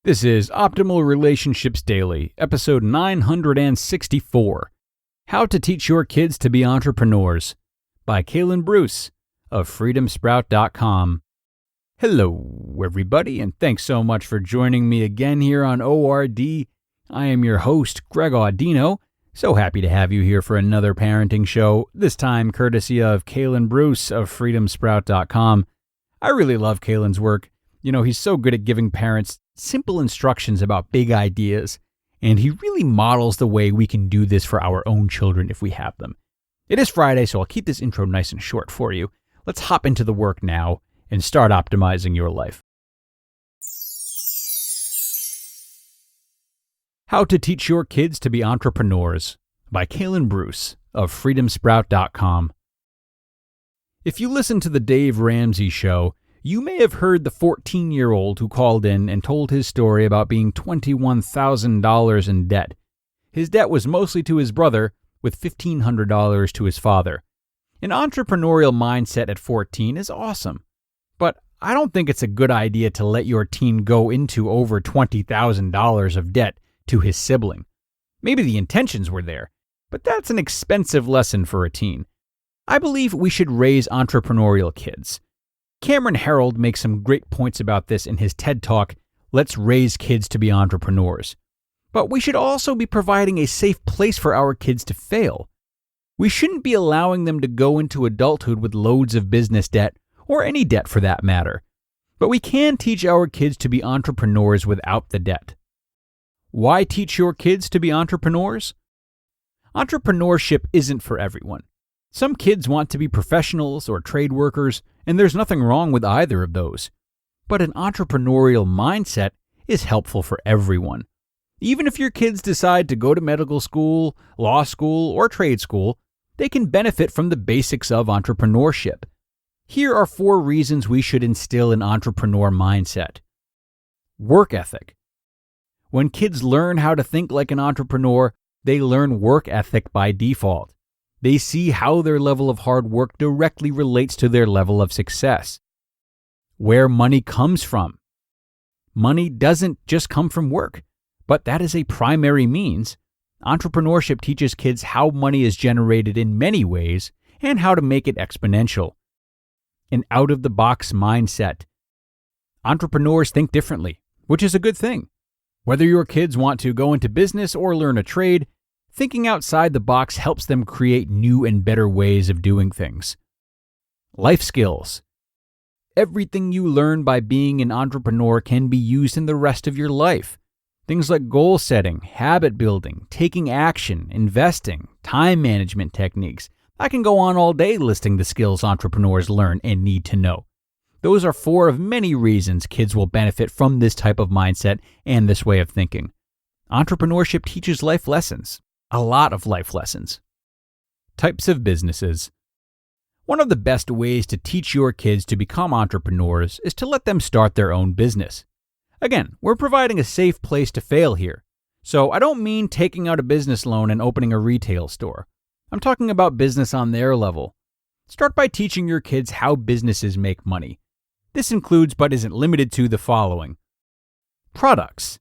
This is Optimal Relationships Daily, episode 964, How to Teach Your Kids to Be Entrepreneurs, by Kalen Bruce of freedomsprout.com. Hello, everybody, and thanks so much for joining me again here on ORD. I am your host, Greg Audino. So happy to have you here for another parenting show, this time courtesy of Kalen Bruce of freedomsprout.com. I really love Kalen's work. You know, he's so good at giving parents simple instructions about big ideas, and he really models the way we can do this for our own children if we have them. It is Friday, so I'll keep this intro nice and short for you. Let's hop into the work now and start optimizing your life. How to Teach Your Kids to Be Entrepreneurs, by Kalen Bruce of freedomsprout.com. If you listen to the Dave Ramsey Show, you may have heard the 14-year-old who called in and told his story about being $21,000 in debt. His debt was mostly to his brother, with $1,500 to his father. An entrepreneurial mindset at 14 is awesome, but I don't think it's a good idea to let your teen go into over $20,000 of debt to his sibling. Maybe the intentions were there, but that's an expensive lesson for a teen. I believe we should raise entrepreneurial kids. Cameron Herold makes some great points about this in his TED Talk, Let's Raise Kids to Be Entrepreneurs. But we should also be providing a safe place for our kids to fail. We shouldn't be allowing them to go into adulthood with loads of business debt, or any debt for that matter. But we can teach our kids to be entrepreneurs without the debt. Why teach your kids to be entrepreneurs? Entrepreneurship isn't for everyone. Some kids want to be professionals or trade workers, and there's nothing wrong with either of those. But an entrepreneurial mindset is helpful for everyone. Even if your kids decide to go to medical school, law school, or trade school, they can benefit from the basics of entrepreneurship. Here are 4 reasons we should instill an entrepreneur mindset. Work ethic. When kids learn how to think like an entrepreneur, they learn work ethic by default. They see how their level of hard work directly relates to their level of success. Where money comes from. Money doesn't just come from work, but that is a primary means. Entrepreneurship teaches kids how money is generated in many ways and how to make it exponential. An out-of-the-box mindset. Entrepreneurs think differently, which is a good thing. Whether your kids want to go into business or learn a trade, thinking outside the box helps them create new and better ways of doing things. Life skills. Everything you learn by being an entrepreneur can be used in the rest of your life. Things like goal setting, habit building, taking action, investing, time management techniques. I can go on all day listing the skills entrepreneurs learn and need to know. Those are 4 of many reasons kids will benefit from this type of mindset and this way of thinking. Entrepreneurship teaches life lessons. A lot of life lessons. Types of businesses. One of the best ways to teach your kids to become entrepreneurs is to let them start their own business. Again, we're providing a safe place to fail here. So I don't mean taking out a business loan and opening a retail store. I'm talking about business on their level. Start by teaching your kids how businesses make money. This includes but isn't limited to the following. Products.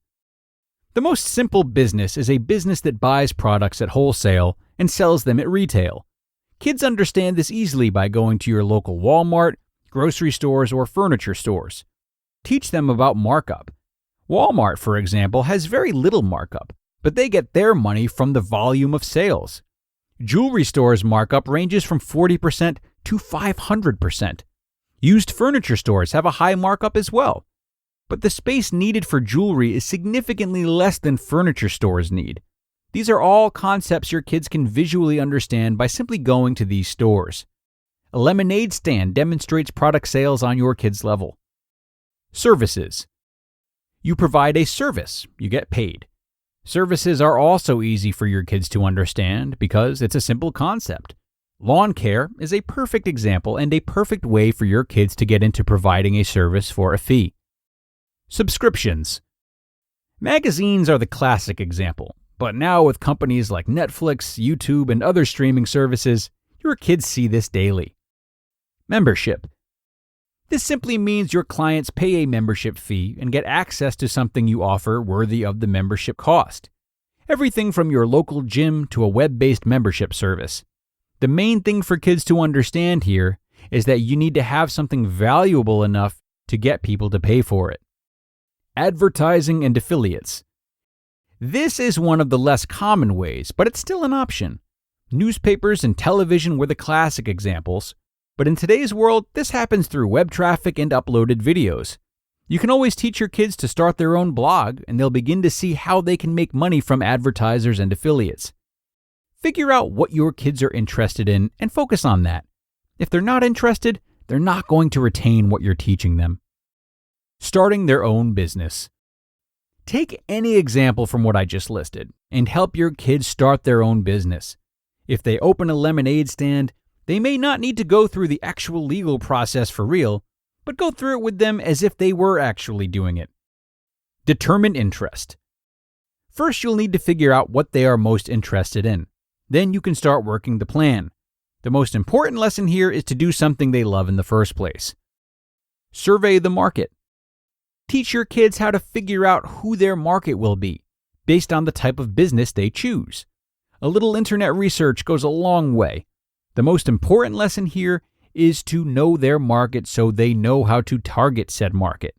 The most simple business is a business that buys products at wholesale and sells them at retail. Kids understand this easily by going to your local Walmart, grocery stores, or furniture stores. Teach them about markup. Walmart, for example, has very little markup, but they get their money from the volume of sales. Jewelry stores' markup ranges from 40% to 500%. Used furniture stores have a high markup as well. But the space needed for jewelry is significantly less than furniture stores need. These are all concepts your kids can visually understand by simply going to these stores. A lemonade stand demonstrates product sales on your kid's level. Services. You provide a service, you get paid. Services are also easy for your kids to understand because it's a simple concept. Lawn care is a perfect example and a perfect way for your kids to get into providing a service for a fee. Subscriptions. Magazines are the classic example, but now with companies like Netflix, YouTube, and other streaming services, your kids see this daily. Membership. This simply means your clients pay a membership fee and get access to something you offer worthy of the membership cost. Everything from your local gym to a web-based membership service. The main thing for kids to understand here is that you need to have something valuable enough to get people to pay for it. Advertising and affiliates. This is one of the less common ways, but it's still an option. Newspapers and television were the classic examples, but in today's world, this happens through web traffic and uploaded videos. You can always teach your kids to start their own blog, and they'll begin to see how they can make money from advertisers and affiliates. Figure out what your kids are interested in and focus on that. If they're not interested, they're not going to retain what you're teaching them. Starting their own business. Take any example from what I just listed and help your kids start their own business. If they open a lemonade stand, they may not need to go through the actual legal process for real, but go through it with them as if they were actually doing it. Determine interest. First, you'll need to figure out what they are most interested in. Then you can start working the plan. The most important lesson here is to do something they love in the first place. Survey the market. Teach your kids how to figure out who their market will be, based on the type of business they choose. A little internet research goes a long way. The most important lesson here is to know their market so they know how to target said market.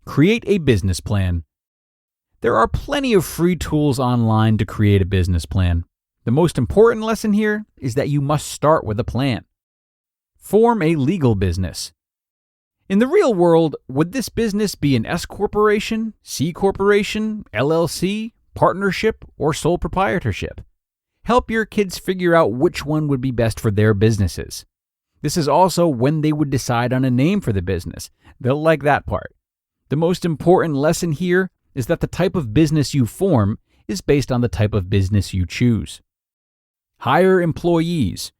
Create a business plan. There are plenty of free tools online to create a business plan. The most important lesson here is that you must start with a plan. Form a legal business. In the real world, would this business be an S corporation, C corporation, LLC, partnership, or sole proprietorship? Help your kids figure out which one would be best for their businesses. This is also when they would decide on a name for the business. They'll like that part. The most important lesson here is that the type of business you form is based on the type of business you choose. Hire employees.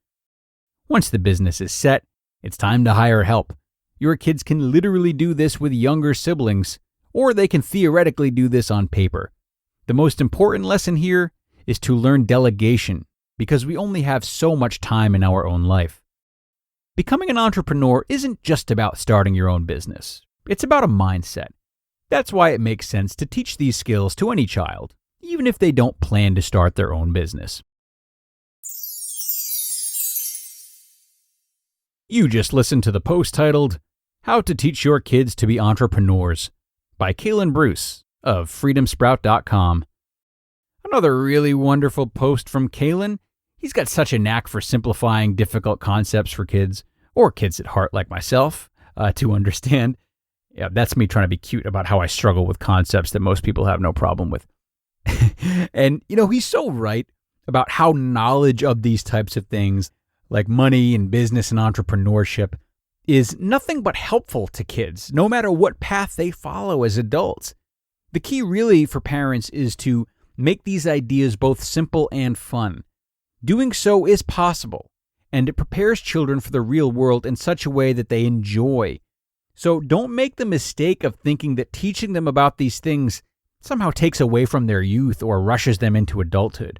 Once the business is set, it's time to hire help. Your kids can literally do this with younger siblings, or they can theoretically do this on paper. The most important lesson here is to learn delegation, because we only have so much time in our own life. Becoming an entrepreneur isn't just about starting your own business. It's about a mindset. That's why it makes sense to teach these skills to any child, even if they don't plan to start their own business. You just listened to the post titled, How to Teach Your Kids to Be Entrepreneurs by Kalen Bruce of freedomsprout.com. Another really wonderful post from Kalen. He's got such a knack for simplifying difficult concepts for kids, or kids at heart like myself, to understand. Yeah, that's me trying to be cute about how I struggle with concepts that most people have no problem with. And, he's so right about how knowledge of these types of things, like money and business and entrepreneurship, is nothing but helpful to kids, no matter what path they follow as adults. The key really for parents is to make these ideas both simple and fun. Doing so is possible, and it prepares children for the real world in such a way that they enjoy. So don't make the mistake of thinking that teaching them about these things somehow takes away from their youth or rushes them into adulthood.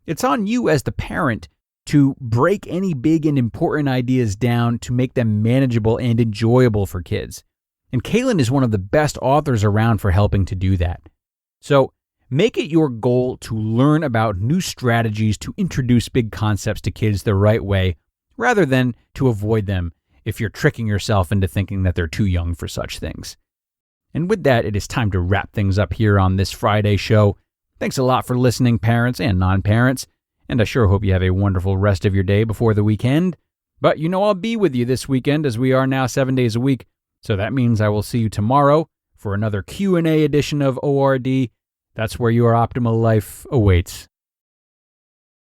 It's on you as the parent to break any big and important ideas down to make them manageable and enjoyable for kids. And Kalen is one of the best authors around for helping to do that. So make it your goal to learn about new strategies to introduce big concepts to kids the right way, rather than to avoid them if you're tricking yourself into thinking that they're too young for such things. And with that, it is time to wrap things up here on this Friday show. Thanks a lot for listening, parents and non-parents, and I sure hope you have a wonderful rest of your day before the weekend. But I'll be with you this weekend, as we are now 7 days a week, so that means I will see you tomorrow for another Q&A edition of ORD. That's where your optimal life awaits.